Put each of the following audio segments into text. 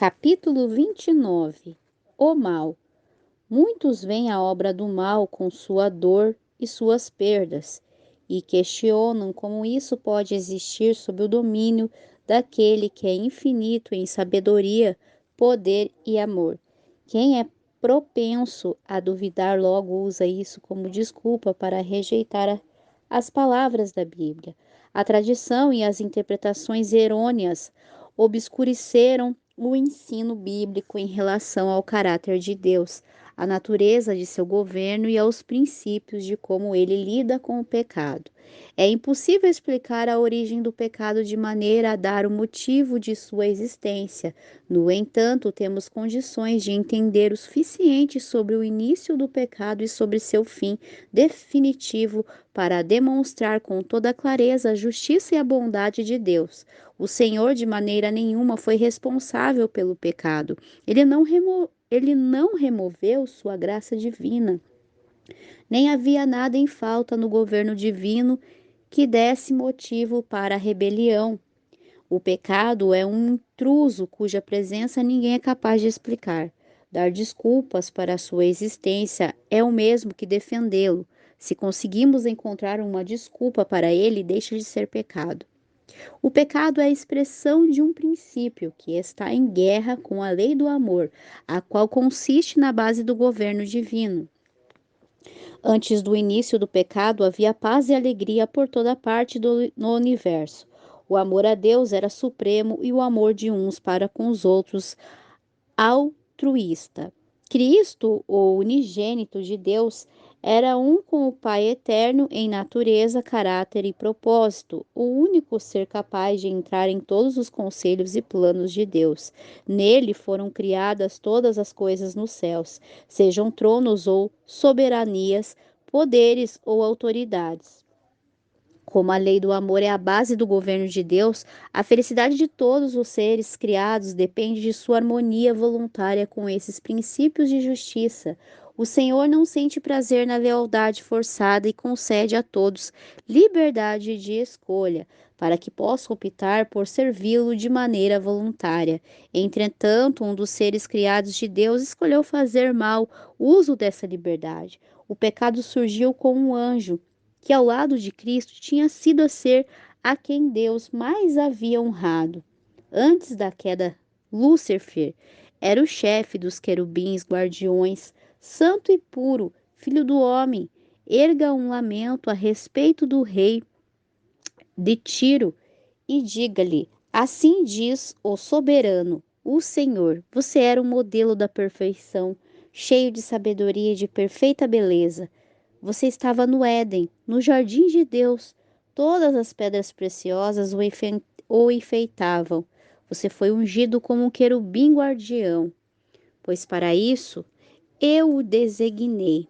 Capítulo 29. O mal. Muitos veem a obra do mal com sua dor e suas perdas, e questionam como isso pode existir sob o domínio daquele que é infinito em sabedoria, poder e amor. Quem é propenso a duvidar logo usa isso como desculpa para rejeitar as palavras da Bíblia. A tradição e as interpretações errôneas obscureceram o ensino bíblico em relação ao caráter de Deus, à natureza de seu governo e aos princípios de como ele lida com o pecado. É impossível explicar a origem do pecado de maneira a dar o motivo de sua existência. No entanto, temos condições de entender o suficiente sobre o início do pecado e sobre seu fim definitivo para demonstrar com toda clareza a justiça e a bondade de Deus. O Senhor de maneira nenhuma foi responsável pelo pecado. Ele não removeu sua graça divina. Nem havia nada em falta no governo divino que desse motivo para a rebelião. O pecado é um intruso cuja presença ninguém é capaz de explicar. Dar desculpas para a sua existência é o mesmo que defendê-lo. Se conseguimos encontrar uma desculpa para ele, deixa de ser pecado. O pecado é a expressão de um princípio que está em guerra com a lei do amor, a qual consiste na base do governo divino. Antes do início do pecado, havia paz e alegria por toda parte no universo. O amor a Deus era supremo e o amor de uns para com os outros altruísta. Cristo, o unigênito de Deus, era um com o Pai eterno em natureza, caráter e propósito, o único ser capaz de entrar em todos os conselhos e planos de Deus. Nele foram criadas todas as coisas nos céus, sejam tronos ou soberanias, poderes ou autoridades. Como a lei do amor é a base do governo de Deus, a felicidade de todos os seres criados depende de sua harmonia voluntária com esses princípios de justiça. O Senhor não sente prazer na lealdade forçada e concede a todos liberdade de escolha, para que possam optar por servi-lo de maneira voluntária. Entretanto, um dos seres criados de Deus escolheu fazer mal uso dessa liberdade. O pecado surgiu com um anjo que ao lado de Cristo tinha sido a ser a quem Deus mais havia honrado. Antes da queda, Lúcifer era o chefe dos querubins guardiões, santo e puro, filho do homem. Erga um lamento a respeito do rei de Tiro e diga-lhe: assim diz o soberano, o Senhor, você era um modelo da perfeição, cheio de sabedoria e de perfeita beleza. Você estava no Éden, no jardim de Deus. Todas as pedras preciosas o enfeitavam. Você foi ungido como um querubim guardião, pois para isso eu o designei.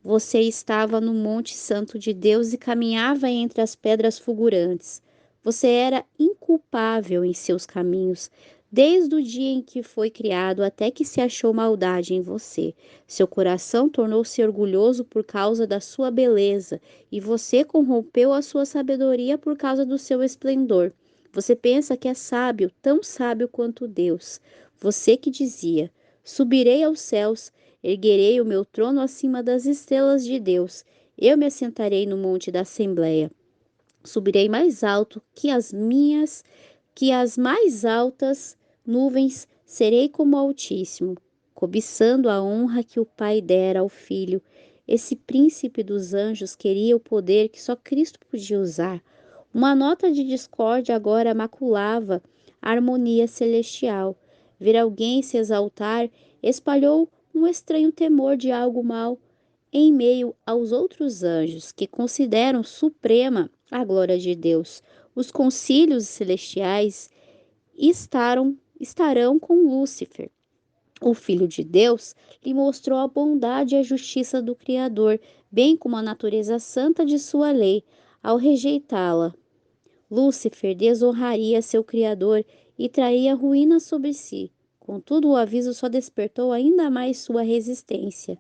Você estava no Monte Santo de Deus e caminhava entre as pedras fulgurantes. Você era inculpável em seus caminhos, desde o dia em que foi criado até que se achou maldade em você. Seu coração tornou-se orgulhoso por causa da sua beleza, e você corrompeu a sua sabedoria por causa do seu esplendor. Você pensa que é sábio, tão sábio quanto Deus. Você que dizia: subirei aos céus, erguerei o meu trono acima das estrelas de Deus. Eu me assentarei no monte da Assembleia. Subirei mais alto que as mais altas nuvens, serei como o Altíssimo, cobiçando a honra que o Pai dera ao Filho. Esse príncipe dos anjos queria o poder que só Cristo podia usar. Uma nota de discórdia agora maculava a harmonia celestial. Ver alguém se exaltar espalhou um estranho temor de algo mal em meio aos outros anjos que consideram suprema a glória de Deus. Os concílios celestiais estarão com Lúcifer. O Filho de Deus lhe mostrou a bondade e a justiça do Criador, bem como a natureza santa de sua lei. Ao rejeitá-la, Lúcifer desonraria seu Criador e traria ruína sobre si. Contudo, o aviso só despertou ainda mais sua resistência.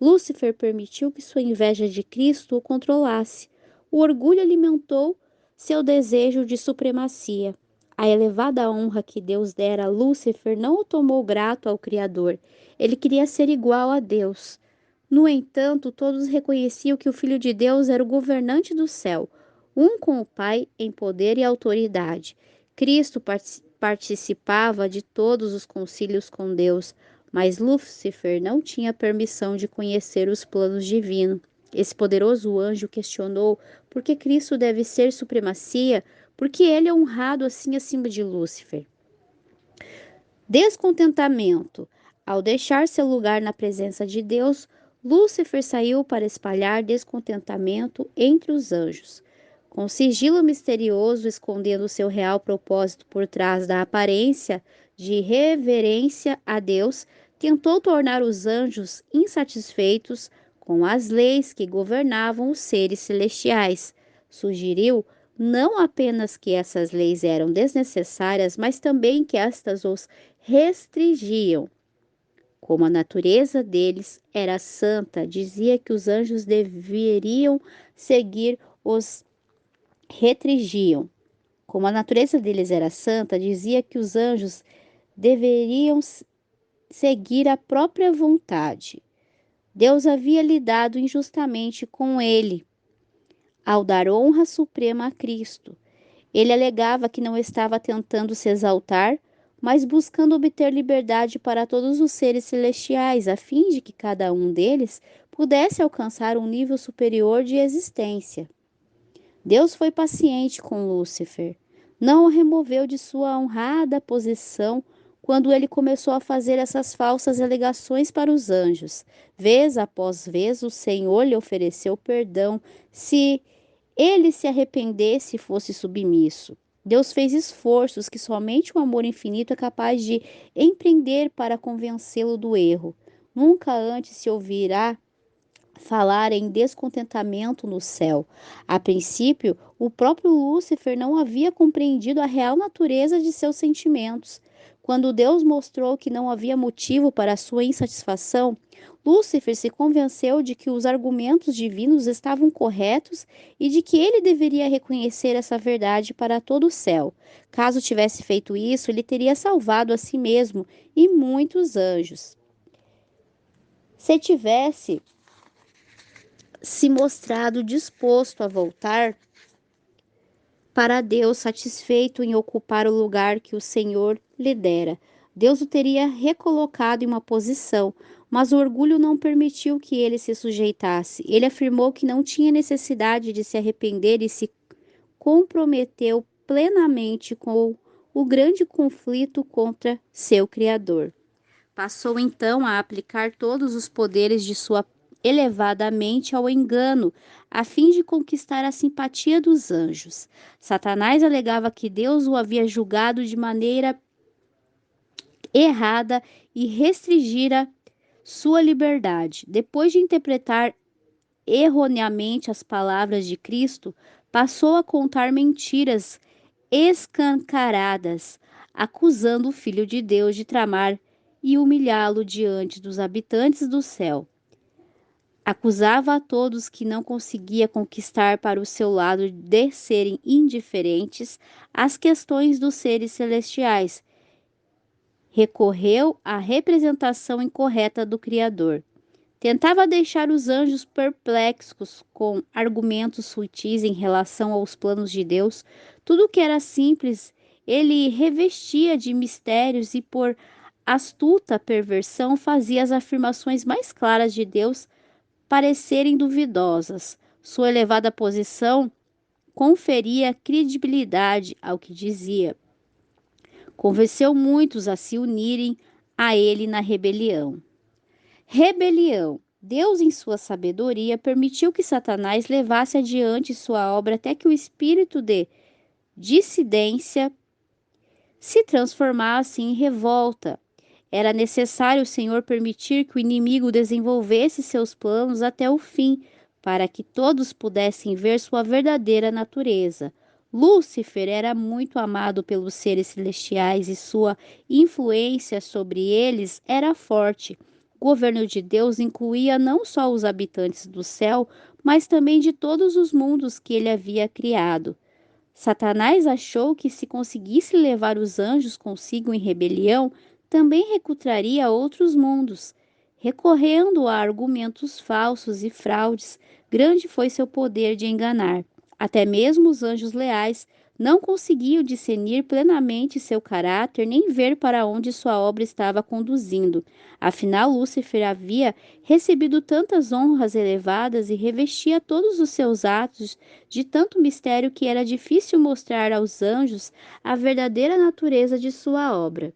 Lúcifer permitiu que sua inveja de Cristo o controlasse. O orgulho alimentou seu desejo de supremacia. a elevada honra que Deus dera a Lúcifer não o tomou grato ao Criador. Ele queria ser igual a Deus. No entanto, todos reconheciam que o Filho de Deus era o governante do céu, um com o Pai em poder e autoridade. Cristo participava de todos os concílios com Deus, mas Lúcifer não tinha permissão de conhecer os planos divinos. Esse poderoso anjo questionou por que Cristo deve ser supremacia, porque ele é honrado assim acima de Lúcifer. Descontentamento. Ao deixar seu lugar na presença de Deus, Lúcifer saiu para espalhar descontentamento entre os anjos. Com sigilo misterioso, escondendo seu real propósito por trás da aparência de reverência a Deus, tentou tornar os anjos insatisfeitos com as leis que governavam os seres celestiais. Sugeriu não apenas que essas leis eram desnecessárias, mas também que estas os restringiam. Como a natureza deles era santa, dizia que os anjos deveriam seguir os restringiam. Como a natureza deles era santa, dizia que os anjos deveriam seguir a própria vontade. Deus havia lidado injustamente com ele ao dar honra suprema a Cristo. Ele alegava que não estava tentando se exaltar, mas buscando obter liberdade para todos os seres celestiais, a fim de que cada um deles pudesse alcançar um nível superior de existência. Deus foi paciente com Lúcifer. Não o removeu de sua honrada posição quando ele começou a fazer essas falsas alegações para os anjos. Vez após vez, o Senhor lhe ofereceu perdão se ele se arrependesse e fosse submisso. Deus fez esforços que somente o amor infinito é capaz de empreender para convencê-lo do erro. Nunca antes se ouvirá falar em descontentamento no céu. A princípio, o próprio Lúcifer não havia compreendido a real natureza de seus sentimentos. Quando Deus mostrou que não havia motivo para sua insatisfação, Lúcifer se convenceu de que os argumentos divinos estavam corretos e de que ele deveria reconhecer essa verdade para todo o céu. Caso tivesse feito isso, ele teria salvado a si mesmo e muitos anjos. Se tivesse se mostrado disposto a voltar para Deus, satisfeito em ocupar o lugar que o Senhor lhe dera, Deus o teria recolocado em uma posição, mas o orgulho não permitiu que ele se sujeitasse. Ele afirmou que não tinha necessidade de se arrepender e se comprometeu plenamente com o grande conflito contra seu Criador. Passou então a aplicar todos os poderes de sua elevada mente ao engano, a fim de conquistar a simpatia dos anjos. Satanás alegava que Deus o havia julgado de maneira errada e restringira sua liberdade. Depois de interpretar erroneamente as palavras de Cristo, passou a contar mentiras escancaradas, acusando o Filho de Deus de tramar e humilhá-lo diante dos habitantes do céu. Acusava a todos que não conseguia conquistar para o seu lado de serem indiferentes às questões dos seres celestiais. Recorreu à representação incorreta do Criador. Tentava deixar os anjos perplexos com argumentos sutis em relação aos planos de Deus. Tudo que era simples, ele revestia de mistérios e, por astuta perversão, fazia as afirmações mais claras de Deus parecerem duvidosas. Sua elevada posição conferia credibilidade ao que dizia. Convenceu muitos a se unirem a ele na rebelião. Rebelião. Deus, em sua sabedoria, permitiu que Satanás levasse adiante sua obra até que o espírito de dissidência se transformasse em revolta. Era necessário o Senhor permitir que o inimigo desenvolvesse seus planos até o fim, para que todos pudessem ver sua verdadeira natureza. Lúcifer era muito amado pelos seres celestiais e sua influência sobre eles era forte. O governo de Deus incluía não só os habitantes do céu, mas também de todos os mundos que ele havia criado. Satanás achou que, se conseguisse levar os anjos consigo em rebelião, também recrutaria outros mundos. Recorrendo a argumentos falsos e fraudes, grande foi seu poder de enganar. Até mesmo os anjos leais não conseguiam discernir plenamente seu caráter nem ver para onde sua obra estava conduzindo. Afinal, Lúcifer havia recebido tantas honras elevadas e revestia todos os seus atos de tanto mistério que era difícil mostrar aos anjos a verdadeira natureza de sua obra.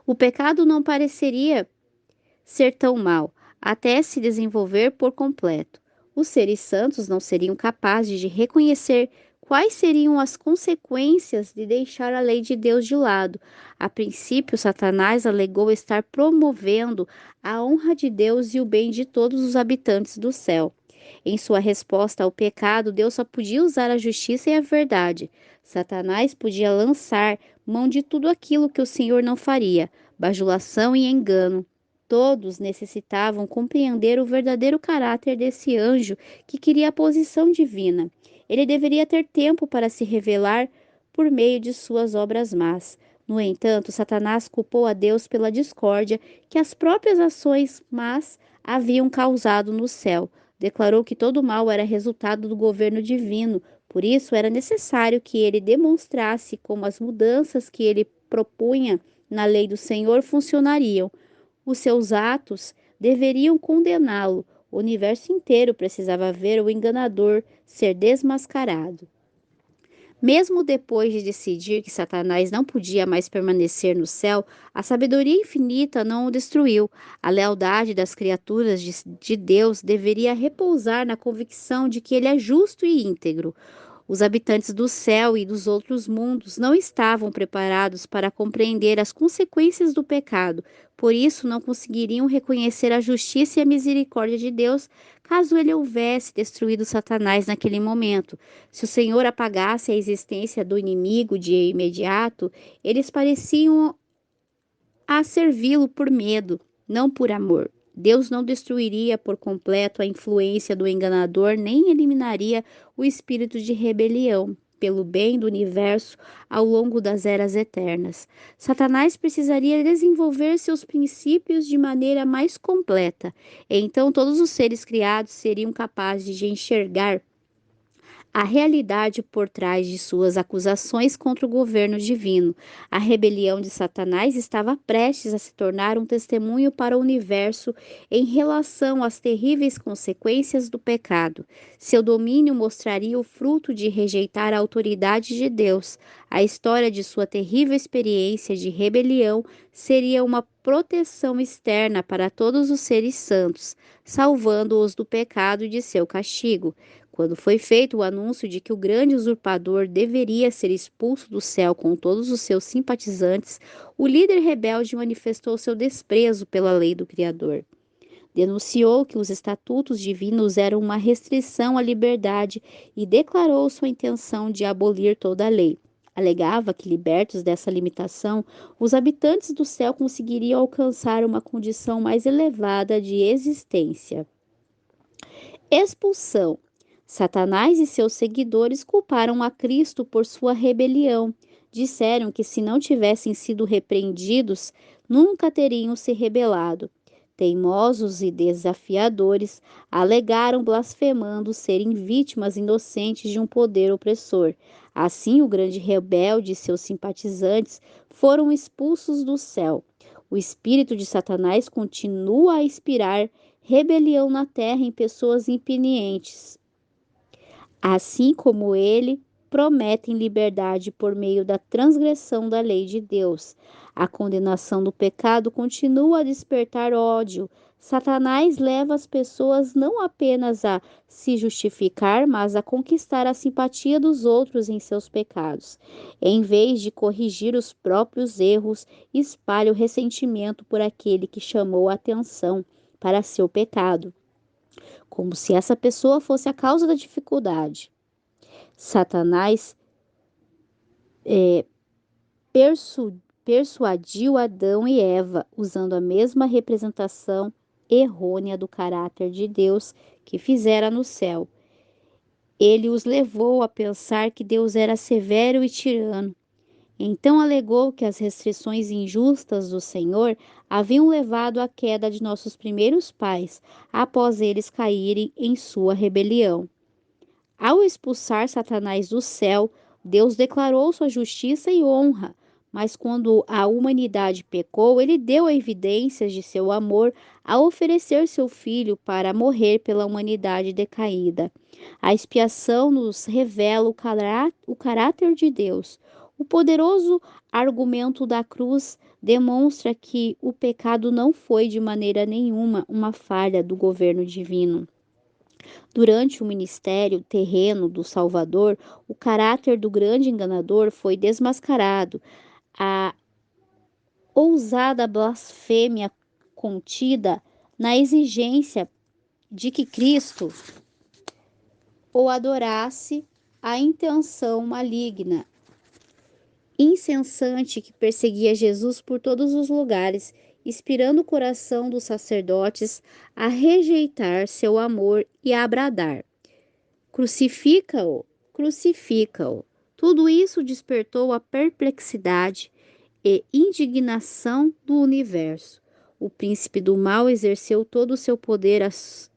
O pecado não pareceria ser tão mau, até se desenvolver por completo. Os seres santos não seriam capazes de reconhecer quais seriam as consequências de deixar a lei de Deus de lado. A princípio, Satanás alegou estar promovendo a honra de Deus e o bem de todos os habitantes do céu. Em sua resposta ao pecado, Deus só podia usar a justiça e a verdade. Satanás podia lançar mão de tudo aquilo que o Senhor não faria, bajulação e engano. Todos necessitavam compreender o verdadeiro caráter desse anjo que queria a posição divina. Ele deveria ter tempo para se revelar por meio de suas obras más. No entanto, Satanás culpou a Deus pela discórdia que as próprias ações más haviam causado no céu. Declarou que todo mal era resultado do governo divino, por isso era necessário que ele demonstrasse como as mudanças que ele propunha na lei do Senhor funcionariam. Os seus atos deveriam condená-lo. O universo inteiro precisava ver o enganador ser desmascarado. Mesmo depois de decidir que Satanás não podia mais permanecer no céu, a sabedoria infinita não o destruiu. A lealdade das criaturas de Deus deveria repousar na convicção de que ele é justo e íntegro. Os habitantes do céu e dos outros mundos não estavam preparados para compreender as consequências do pecado, por isso não conseguiriam reconhecer a justiça e a misericórdia de Deus caso ele houvesse destruído Satanás naquele momento. Se o Senhor apagasse a existência do inimigo de imediato, eles pareciam a servi-lo por medo, não por amor. Deus não destruiria por completo a influência do enganador, nem eliminaria o espírito de rebelião, pelo bem do universo ao longo das eras eternas. Satanás precisaria desenvolver seus princípios de maneira mais completa. Então todos os seres criados seriam capazes de enxergar a realidade por trás de suas acusações contra o governo divino. A rebelião de Satanás estava prestes a se tornar um testemunho para o universo em relação às terríveis consequências do pecado. Seu domínio mostraria o fruto de rejeitar a autoridade de Deus. A história de sua terrível experiência de rebelião seria uma proteção externa para todos os seres santos, salvando-os do pecado e de seu castigo. Quando foi feito o anúncio de que o grande usurpador deveria ser expulso do céu com todos os seus simpatizantes, o líder rebelde manifestou seu desprezo pela lei do Criador. Denunciou que os estatutos divinos eram uma restrição à liberdade e declarou sua intenção de abolir toda a lei. Alegava que, libertos dessa limitação, os habitantes do céu conseguiriam alcançar uma condição mais elevada de existência. Expulsão. Satanás e seus seguidores culparam a Cristo por sua rebelião. Disseram que, se não tivessem sido repreendidos, nunca teriam se rebelado. Teimosos e desafiadores, alegaram blasfemando serem vítimas inocentes de um poder opressor. Assim, o grande rebelde e seus simpatizantes foram expulsos do céu. O espírito de Satanás continua a inspirar rebelião na terra em pessoas impenitentes. Assim como ele, prometem liberdade por meio da transgressão da lei de Deus. A condenação do pecado continua a despertar ódio. Satanás leva as pessoas não apenas a se justificar, mas a conquistar a simpatia dos outros em seus pecados. Em vez de corrigir os próprios erros, espalha o ressentimento por aquele que chamou a atenção para seu pecado, como se essa pessoa fosse a causa da dificuldade. Satanás persuadiu Adão e Eva usando a mesma representação errônea do caráter de Deus que fizera no céu. Ele os levou a pensar que Deus era severo e tirano. Então alegou que as restrições injustas do Senhor haviam levado à queda de nossos primeiros pais, após eles caírem em sua rebelião. Ao expulsar Satanás do céu, Deus declarou sua justiça e honra, mas quando a humanidade pecou, ele deu evidências de seu amor ao oferecer seu filho para morrer pela humanidade decaída. A expiação nos revela o caráter de Deus. O poderoso argumento da cruz demonstra que o pecado não foi de maneira nenhuma uma falha do governo divino. Durante o ministério terreno do Salvador, o caráter do grande enganador foi desmascarado. A ousada blasfêmia contida na exigência de que Cristo o adorasse, a intenção maligna, incessante que perseguia Jesus por todos os lugares, inspirando o coração dos sacerdotes a rejeitar seu amor e a bradar: crucifica-o, crucifica-o. Tudo isso despertou a perplexidade e indignação do universo. O príncipe do mal exerceu todo o seu poder, as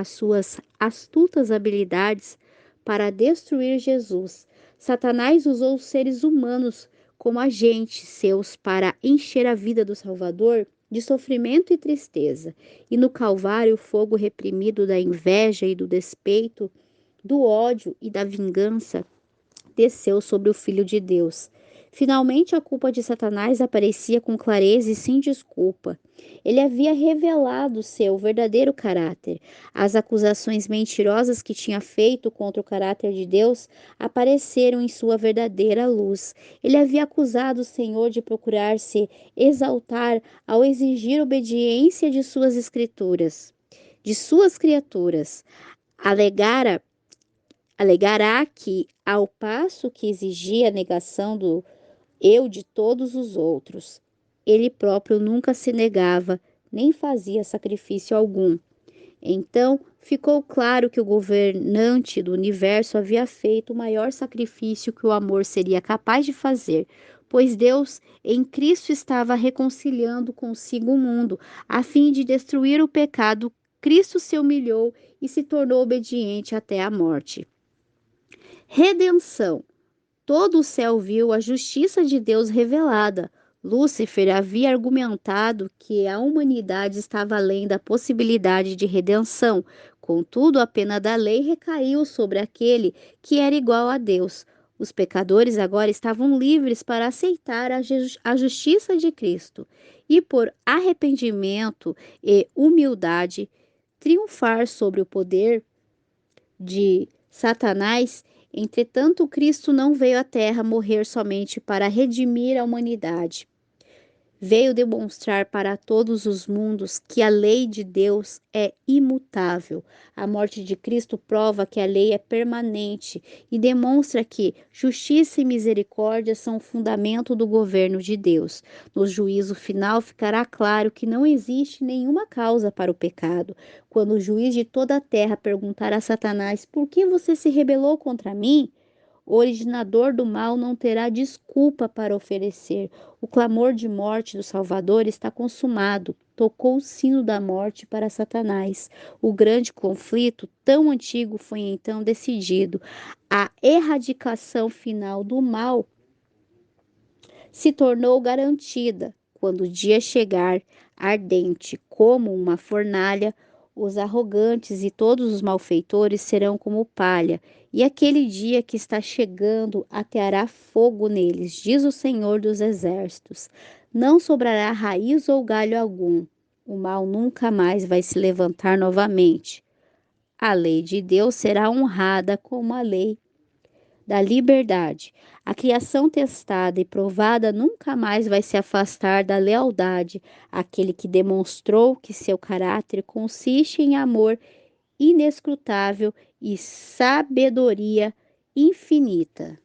suas astutas habilidades para destruir Jesus. Satanás usou os seres humanos como agentes seus para encher a vida do Salvador de sofrimento e tristeza. E no Calvário, o fogo reprimido da inveja e do despeito, do ódio e da vingança, desceu sobre o Filho de Deus. Finalmente, a culpa de Satanás aparecia com clareza e sem desculpa. Ele havia revelado seu verdadeiro caráter. As acusações mentirosas que tinha feito contra o caráter de Deus apareceram em sua verdadeira luz. Ele havia acusado o Senhor de procurar se exaltar ao exigir obediência de suas escrituras, de suas criaturas. Alegara Alegará que, ao passo que exigia a negação do eu de todos os outros, ele próprio nunca se negava, nem fazia sacrifício algum. Então, ficou claro que o governante do universo havia feito o maior sacrifício que o amor seria capaz de fazer, pois Deus, em Cristo, estava reconciliando consigo o mundo, a fim de destruir o pecado. Cristo se humilhou e se tornou obediente até a morte. Redenção. Todo o céu viu a justiça de Deus revelada. Lúcifer havia argumentado que a humanidade estava além da possibilidade de redenção. Contudo, a pena da lei recaiu sobre aquele que era igual a Deus. Os pecadores agora estavam livres para aceitar a justiça de Cristo e, por arrependimento e humildade, triunfar sobre o poder de Satanás. Entretanto, Cristo não veio à Terra morrer somente para redimir a humanidade. Veio demonstrar para todos os mundos que a lei de Deus é imutável. A morte de Cristo prova que a lei é permanente e demonstra que justiça e misericórdia são o fundamento do governo de Deus. No juízo final ficará claro que não existe nenhuma causa para o pecado. Quando o juiz de toda a terra perguntar a Satanás: por que você se rebelou contra mim? O originador do mal não terá desculpa para oferecer. O clamor de morte do Salvador está consumado. Tocou o sino da morte para Satanás. O grande conflito, tão antigo, foi então decidido. A erradicação final do mal se tornou garantida. Quando o dia chegar, ardente como uma fornalha, os arrogantes e todos os malfeitores serão como palha, e aquele dia que está chegando ateará fogo neles, diz o Senhor dos Exércitos. Não sobrará raiz ou galho algum. O mal nunca mais vai se levantar novamente. A lei de Deus será honrada como a lei da liberdade. A criação testada e provada nunca mais vai se afastar da lealdade, aquele que demonstrou que seu caráter consiste em amor inescrutável e sabedoria infinita.